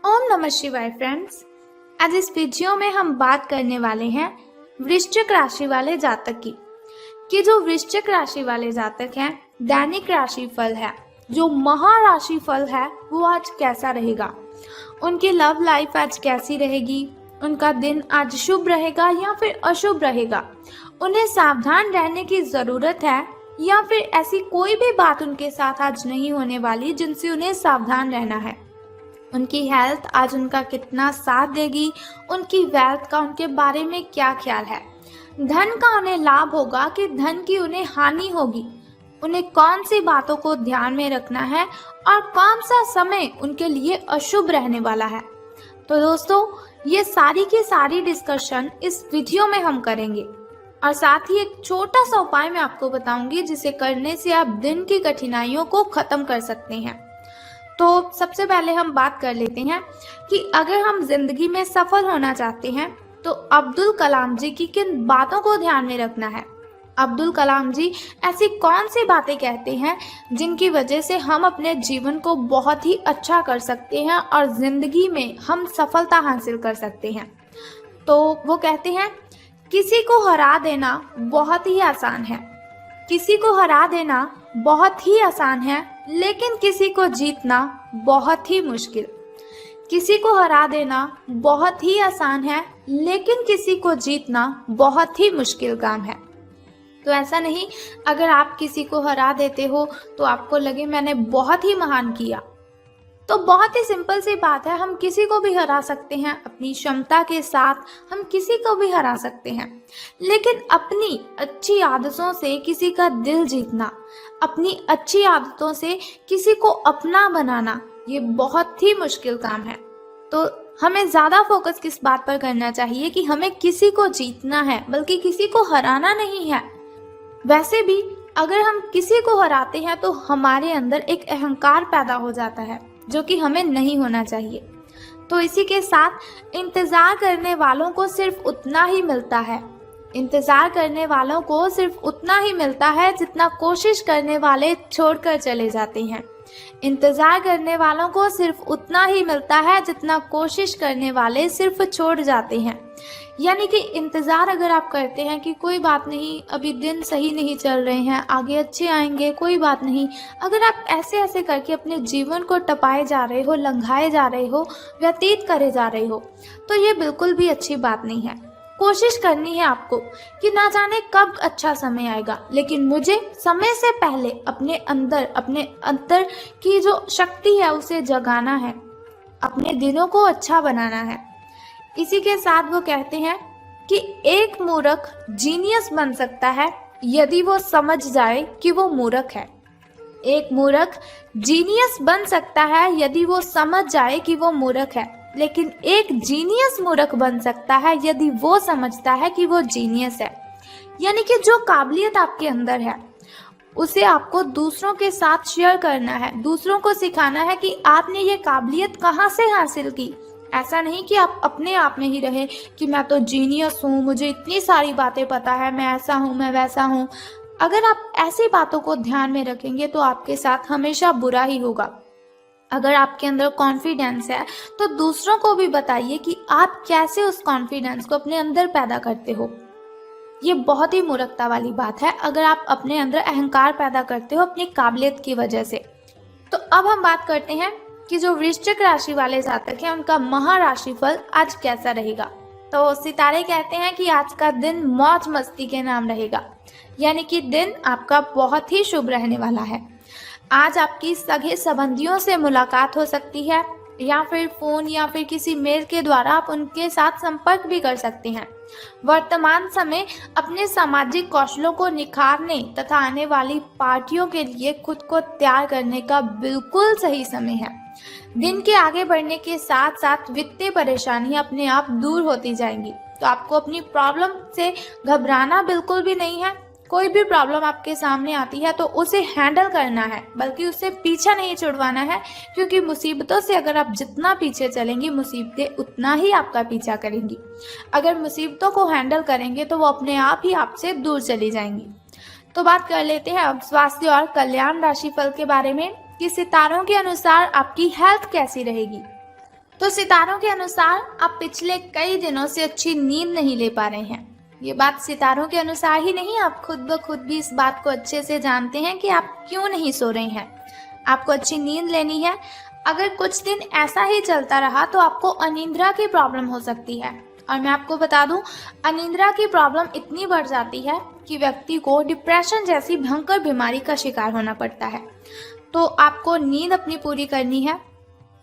ओम नमः शिवाय फ्रेंड्स। आज इस वीडियो में हम बात करने वाले हैं वृश्चिक राशि वाले जातक की कि जो वृश्चिक राशि वाले जातक हैं, दैनिक राशि फल है, जो महाराशि फल है, वो आज कैसा रहेगा। उनकी लव लाइफ आज कैसी रहेगी, उनका दिन आज शुभ रहेगा या फिर अशुभ रहेगा, उन्हें सावधान रहने की ज़रूरत है या फिर ऐसी कोई भी बात उनके साथ आज नहीं होने वाली जिनसे उन्हें सावधान रहना है। उनकी हेल्थ आज उनका कितना साथ देगी, उनकी वेल्थ का उनके बारे में क्या ख्याल है, धन का उन्हें लाभ होगा कि धन की उन्हें हानि होगी, उन्हें कौन सी बातों को ध्यान में रखना है और कौन सा समय उनके लिए अशुभ रहने वाला है। तो दोस्तों, ये सारी की सारी डिस्कशन इस वीडियो में हम करेंगे और साथ ही एक छोटा सा उपाय मैं आपको बताऊंगी जिसे करने से आप दिन की कठिनाइयों को खत्म कर सकते हैं। तो सबसे पहले हम बात कर लेते हैं कि अगर हम जिंदगी में सफल होना चाहते हैं तो अब्दुल कलाम जी की किन बातों को ध्यान में रखना है। अब्दुल कलाम जी ऐसी कौन सी बातें कहते हैं जिनकी वजह से हम अपने जीवन को बहुत ही अच्छा कर सकते हैं और जिंदगी में हम सफलता हासिल कर सकते हैं। तो वो कहते हैं, किसी को हरा देना बहुत ही आसान है, किसी को हरा देना बहुत ही आसान है, लेकिन किसी को जीतना बहुत ही मुश्किल। किसी को हरा देना बहुत ही आसान है, लेकिन किसी को जीतना बहुत ही मुश्किल काम है। तो ऐसा नहीं, अगर आप किसी को हरा देते हो तो आपको लगे मैंने बहुत ही महान किया। तो बहुत ही सिंपल सी बात है, हम किसी को भी हरा सकते हैं, अपनी क्षमता के साथ हम किसी को भी हरा सकते हैं, लेकिन अपनी अच्छी आदतों से किसी का दिल जीतना, अपनी अच्छी आदतों से किसी को अपना बनाना, ये बहुत ही मुश्किल काम है। तो हमें ज़्यादा फोकस किस बात पर करना चाहिए कि हमें किसी को जीतना है, बल्कि किसी को हराना नहीं है। वैसे भी अगर हम किसी को हराते हैं तो हमारे अंदर एक अहंकार पैदा हो जाता है, जो कि हमें नहीं होना चाहिए। तो इसी के साथ इंतज़ार करने वालों को सिर्फ उतना ही मिलता है, इंतज़ार करने वालों को सिर्फ उतना ही मिलता है जितना कोशिश करने वाले छोड़कर चले जाते हैं। इंतज़ार करने वालों को सिर्फ उतना ही मिलता है जितना कोशिश करने वाले सिर्फ छोड़ जाते हैं। यानी कि इंतज़ार अगर आप करते हैं कि कोई बात नहीं, अभी दिन सही नहीं चल रहे हैं, आगे अच्छे आएंगे, कोई बात नहीं, अगर आप ऐसे ऐसे करके अपने जीवन को टपाए जा रहे हो, लंघाए जा रहे हो, व्यतीत करे जा रहे हो, तो ये बिल्कुल भी अच्छी बात नहीं है। कोशिश करनी है आपको कि ना जाने कब अच्छा समय आएगा, लेकिन मुझे समय से पहले अपने अंदर की जो शक्ति है उसे जगाना है, अपने दिनों को अच्छा बनाना है। इसी के साथ वो कहते हैं कि एक मूर्ख जीनियस बन सकता है यदि वो समझ जाए कि वो मूर्ख है। एक मूर्ख जीनियस बन सकता है यदि वो समझ जाए कि वो मूर्ख है, लेकिन एक जीनियस मूर्ख बन सकता है यदि वो समझता है कि वो जीनियस है। यानी कि जो काबिलियत आपके अंदर है उसे आपको दूसरों के साथ शेयर करना है, दूसरों को सिखाना है कि आपने ये काबिलियत कहाँ से हासिल की। ऐसा नहीं कि आप अपने आप में ही रहे कि मैं तो जीनियस हूँ, मुझे इतनी सारी बातें पता है, मैं ऐसा हूँ, मैं वैसा हूँ। अगर आप ऐसी बातों को ध्यान में रखेंगे तो आपके साथ हमेशा बुरा ही होगा। अगर आपके अंदर कॉन्फिडेंस है तो दूसरों को भी बताइए कि आप कैसे उस कॉन्फिडेंस को अपने अंदर पैदा करते हो। ये बहुत ही मूर्खता वाली बात है अगर आप अपने अंदर अहंकार पैदा करते हो अपनी काबिलियत की वजह से। तो अब हम बात करते हैं कि जो वृश्चिक राशि वाले जातक हैं उनका महाराशि फल आज कैसा रहेगा। तो सितारे कहते हैं कि आज का दिन मौज मस्ती के नाम रहेगा, यानी कि दिन आपका बहुत ही शुभ रहने वाला है। आज आपकी सगे संबंधियों से मुलाकात हो सकती है, या फिर फ़ोन या फिर किसी मेल के द्वारा आप उनके साथ संपर्क भी कर सकते हैं। वर्तमान समय अपने सामाजिक कौशलों को निखारने तथा आने वाली पार्टियों के लिए खुद को तैयार करने का बिल्कुल सही समय है। दिन के आगे बढ़ने के साथ साथ वित्तीय परेशानियां अपने आप दूर होती जाएंगी। तो आपको अपनी प्रॉब्लम से घबराना बिल्कुल भी नहीं है। कोई भी प्रॉब्लम आपके सामने आती है तो उसे हैंडल करना है, बल्कि उससे पीछा नहीं छुड़वाना है, क्योंकि मुसीबतों से अगर आप जितना पीछे चलेंगी मुसीबतें उतना ही आपका पीछा करेंगी। अगर मुसीबतों को हैंडल करेंगे तो वो अपने आप ही आपसे दूर चली जाएंगी। तो बात कर लेते हैं अब स्वास्थ्य और कल्याण राशिफल के बारे में कि सितारों के अनुसार आपकी हेल्थ कैसी रहेगी। तो सितारों के अनुसार आप पिछले कई दिनों से अच्छी नींद नहीं ले पा रहे हैं। ये बात सितारों के अनुसार ही नहीं, आप खुद ब खुद भी इस बात को अच्छे से जानते हैं कि आप क्यों नहीं सो रहे हैं। आपको अच्छी नींद लेनी है। अगर कुछ दिन ऐसा ही चलता रहा तो आपको अनिद्रा की प्रॉब्लम हो सकती है। और मैं आपको बता दूं, अनिद्रा की प्रॉब्लम इतनी बढ़ जाती है कि व्यक्ति को डिप्रेशन जैसी भयंकर बीमारी का शिकार होना पड़ता है। तो आपको नींद अपनी पूरी करनी है,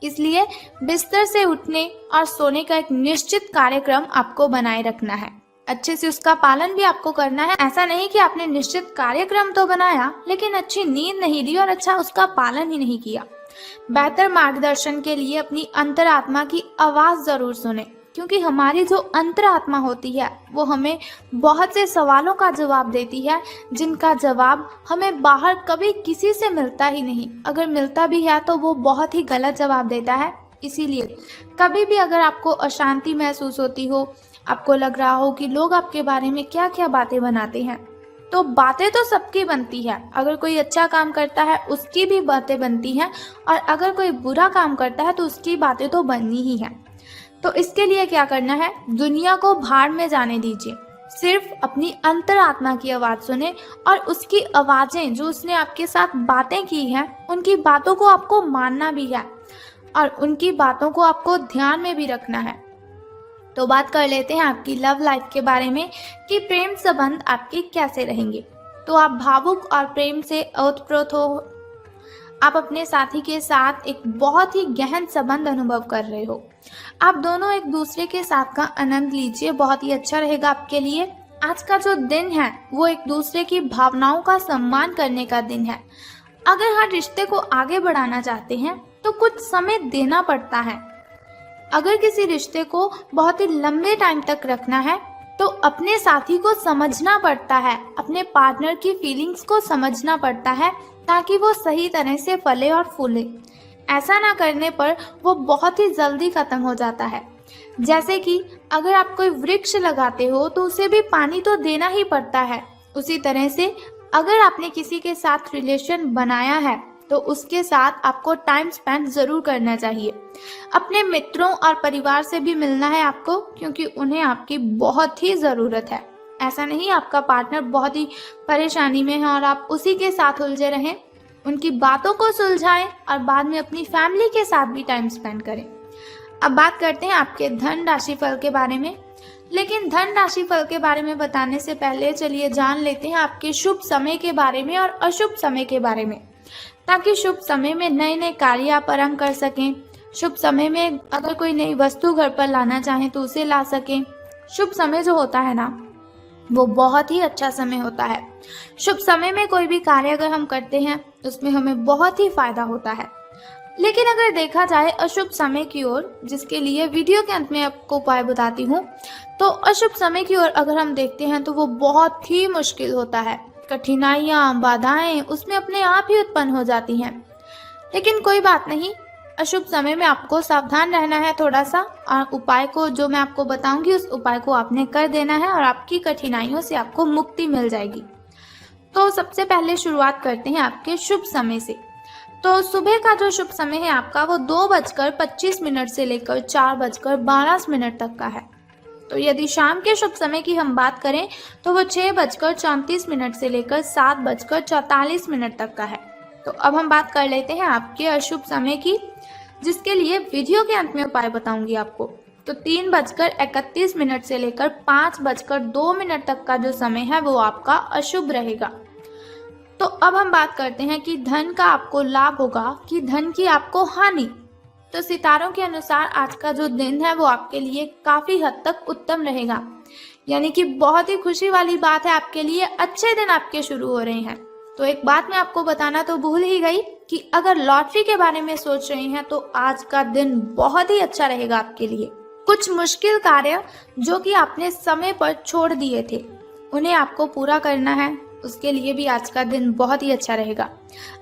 इसलिए बिस्तर से उठने और सोने का एक निश्चित कार्यक्रम आपको बनाए रखना है। अच्छे से उसका पालन भी आपको करना है। ऐसा नहीं कि आपने निश्चित कार्यक्रम तो बनाया लेकिन अच्छी नींद नहीं ली और अच्छा उसका पालन ही नहीं किया। बेहतर मार्गदर्शन के लिए अपनी अंतरात्मा की आवाज जरूर सुने, क्योंकि हमारी जो अंतरात्मा होती है वो हमें बहुत से सवालों का जवाब देती है, जिनका जवाब हमें बाहर कभी किसी से मिलता ही नहीं। अगर मिलता भी है तो वो बहुत ही गलत जवाब देता है। इसीलिए कभी भी अगर आपको अशांति महसूस होती हो, आपको लग रहा हो कि लोग आपके बारे में क्या क्या बातें बनाते हैं, तो बातें तो सबकी बनती है। अगर कोई अच्छा काम करता है उसकी भी बातें बनती हैं, और अगर कोई बुरा काम करता है तो उसकी बातें तो बननी ही हैं। तो इसके लिए क्या करना है, दुनिया को भाड़ में जाने दीजिए। सिर्फ अपनी अंतरात्मा की आवाज सुने और उसकी आवाजें जो उसने आपके साथ बातें की हैं, उनकी बातों को आपको मानना भी है और उनकी बातों को आपको ध्यान में भी रखना है। तो बात कर लेते हैं आपकी लव लाइफ के बारे में कि प्रेम संबंध आपके कैसे रहेंगे। तो आप भावुक और प्रेम से ओतप्रोत हो। आप अपने साथी के साथ एक बहुत ही गहन संबंध अनुभव कर रहे हो। आप दोनों एक दूसरे के साथ का आनंद लीजिए, बहुत ही अच्छा रहेगा आपके लिए। आज का जो दिन है वो एक दूसरे की भावनाओं का सम्मान करने का दिन है। अगर हर रिश्ते को आगे बढ़ाना चाहते हैं तो कुछ समय देना पड़ता है। अगर किसी रिश्ते को बहुत ही लंबे टाइम तक रखना है तो अपने साथी को समझना पड़ता है, अपने पार्टनर की फीलिंग्स को समझना पड़ता है, ताकि वो सही तरह से फले और फूले। ऐसा ना करने पर वो बहुत ही जल्दी खत्म हो जाता है। जैसे कि अगर आप कोई वृक्ष लगाते हो तो उसे भी पानी तो देना ही पड़ता है। उसी तरह से अगर आपने किसी के साथ रिलेशन बनाया है तो उसके साथ आपको टाइम स्पेंड जरूर करना चाहिए। अपने मित्रों और परिवार से भी मिलना है आपको, क्योंकि उन्हें आपकी बहुत ही ज़रूरत है। ऐसा नहीं आपका पार्टनर बहुत ही परेशानी में है और आप उसी के साथ उलझे रहें। उनकी बातों को सुलझाएं और बाद में अपनी फैमिली के साथ भी टाइम स्पेंड करें। अब बात करते हैं आपके धन राशि फल के बारे में। लेकिन धन राशि फल के बारे में बताने से पहले चलिए जान लेते हैं आपके शुभ समय के बारे में और अशुभ समय के बारे में, ताकि शुभ समय में नए नए कार्य आप आरंभ कर सकें। शुभ समय में अगर कोई नई वस्तु घर पर लाना चाहें तो उसे ला सकें। शुभ समय जो होता है ना, वो बहुत ही अच्छा समय होता है। शुभ समय में कोई भी कार्य अगर हम करते हैं उसमें हमें बहुत ही फायदा होता है। लेकिन अगर देखा जाए अशुभ समय की ओर, जिसके लिए वीडियो के अंत में आपको उपाय बताती हूँ, तो अशुभ समय की ओर अगर हम देखते हैं तो वो बहुत ही मुश्किल होता है। कठिनाइयाँ, बाधाएं उसमें अपने आप ही उत्पन्न हो जाती हैं। लेकिन कोई बात नहीं, अशुभ समय में आपको सावधान रहना है थोड़ा सा, और उपाय को जो मैं आपको बताऊंगी उस उपाय को आपने कर देना है और आपकी कठिनाइयों से आपको मुक्ति मिल जाएगी। तो सबसे पहले शुरुआत करते हैं आपके शुभ समय से। तो सुबह का जो शुभ समय है आपका वो 2:25 से लेकर 4:12 तक का है। तो यदि शाम के शुभ समय की हम बात करें तो वो 6:34 से लेकर 7:44 तक का है। तो अब हम बात कर लेते हैं आपके अशुभ समय की, जिसके लिए वीडियो के अंत में उपाय बताऊंगी आपको। तो 3:31 से लेकर 5:02 तक का जो समय है वो आपका अशुभ रहेगा। तो अब हम बात करते हैं कि धन का आपको लाभ होगा कि धन की आपको हानि। तो सितारों के अनुसार आज का जो दिन है वो आपके लिए काफी हद तक उत्तम रहेगा, यानी कि बहुत ही खुशी वाली बात है आपके लिए। अच्छे दिन आपके शुरू हो रहे हैं। तो एक बात मैं आपको बताना तो भूल ही गई कि अगर लॉटरी के बारे में सोच रहे हैं तो आज का दिन बहुत ही अच्छा रहेगा आपके लिए। कुछ मुश्किल कार्य जो कि आपने समय पर छोड़ दिए थे उन्हें आपको पूरा करना है, उसके लिए भी आज का दिन बहुत ही अच्छा रहेगा।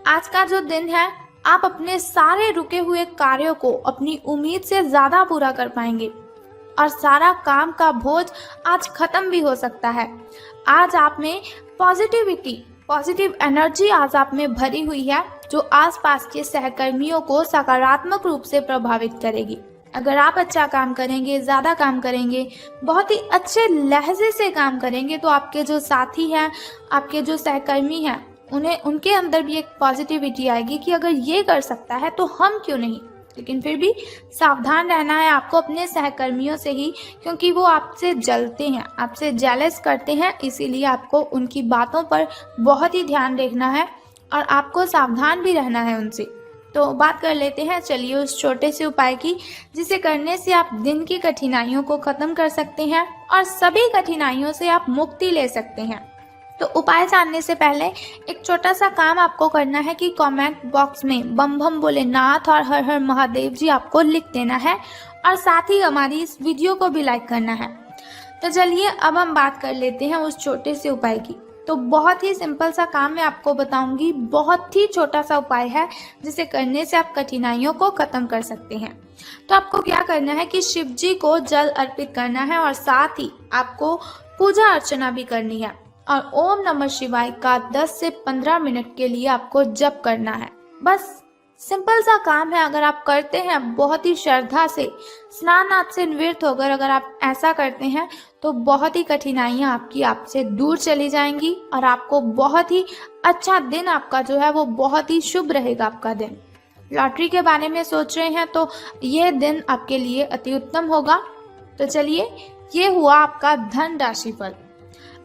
आज का जो दिन है आप अपने सारे रुके हुए कार्यों को अपनी उम्मीद से ज्यादा पूरा कर पाएंगे और सारा काम का बोझ आज खत्म भी हो सकता है। आज आप में पॉजिटिव एनर्जी आज आप में भरी हुई है, जो आसपास के सहकर्मियों को सकारात्मक रूप से प्रभावित करेगी। अगर आप अच्छा काम करेंगे, ज़्यादा काम करेंगे, बहुत ही अच्छे लहजे से काम करेंगे, तो आपके जो साथी हैं, आपके जो सहकर्मी हैं, उन्हें उनके अंदर भी एक पॉजिटिविटी आएगी कि अगर ये कर सकता है तो हम क्यों नहीं। लेकिन फिर भी सावधान रहना है आपको अपने सहकर्मियों से ही, क्योंकि वो आपसे जलते हैं, आपसे जेलस करते हैं, इसीलिए आपको उनकी बातों पर बहुत ही ध्यान रखना है और आपको सावधान भी रहना है उनसे। तो बात कर लेते हैं चलिए उस छोटे से उपाय की, जिसे करने से आप दिन की कठिनाइयों को ख़त्म कर सकते हैं और सभी कठिनाइयों से आप मुक्ति ले सकते हैं। तो उपाय जानने से पहले एक छोटा सा काम आपको करना है कि कमेंट बॉक्स में बम बम भोलेनाथ और हर हर महादेव जी आपको लिख देना है और साथ ही हमारी इस वीडियो को भी लाइक करना है। तो चलिए अब हम बात कर लेते हैं उस छोटे से उपाय की। तो बहुत ही सिंपल सा काम मैं आपको बताऊंगी, बहुत ही छोटा सा उपाय है जिसे करने से आप कठिनाइयों को खत्म कर सकते हैं। तो आपको क्या करना है कि शिव जी को जल अर्पित करना है और साथ ही आपको पूजा अर्चना भी करनी है और ओम नमः शिवाय का 10 से 15 मिनट के लिए आपको जप करना है। बस सिंपल सा काम है, अगर आप करते हैं बहुत ही श्रद्धा से, स्नान आदि से निवृत्त होकर अगर आप ऐसा करते हैं तो बहुत ही कठिनाइयाँ आपकी आपसे दूर चली जाएंगी और आपको बहुत ही अच्छा दिन आपका जो है वो बहुत ही शुभ रहेगा आपका दिन। लॉटरी के बारे में सोच रहे हैं तो ये दिन आपके लिए अति उत्तम होगा। तो चलिए ये हुआ आपका धन राशि फल।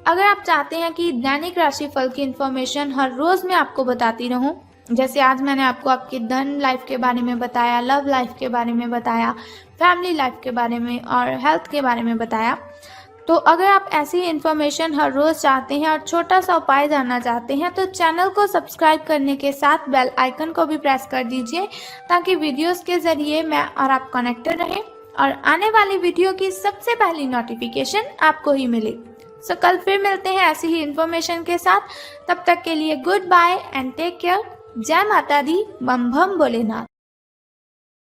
अगर आप चाहते हैं कि दैनिक राशि फल की इन्फॉर्मेशन हर रोज़ मैं आपको बताती रहूं, जैसे आज मैंने आपको आपकी धन लाइफ के बारे में बताया, लव लाइफ के बारे में बताया, फैमिली लाइफ के बारे में और हेल्थ के बारे में बताया, तो अगर आप ऐसी इन्फॉर्मेशन हर रोज़ चाहते हैं और छोटा सा उपाय जानना चाहते हैं तो चैनल को सब्सक्राइब करने के साथ बेल आइकन को भी प्रेस कर दीजिए, ताकि वीडियोस के ज़रिए मैं और आप कनेक्टेड रहें और आने वाली वीडियो की सबसे पहली नोटिफिकेशन आपको ही मिले। सो कल फिर मिलते हैं ऐसी ही इन्फॉर्मेशन के साथ। तब तक के लिए good bye and take care. जय माता दी, बम बम भोलेनाथ।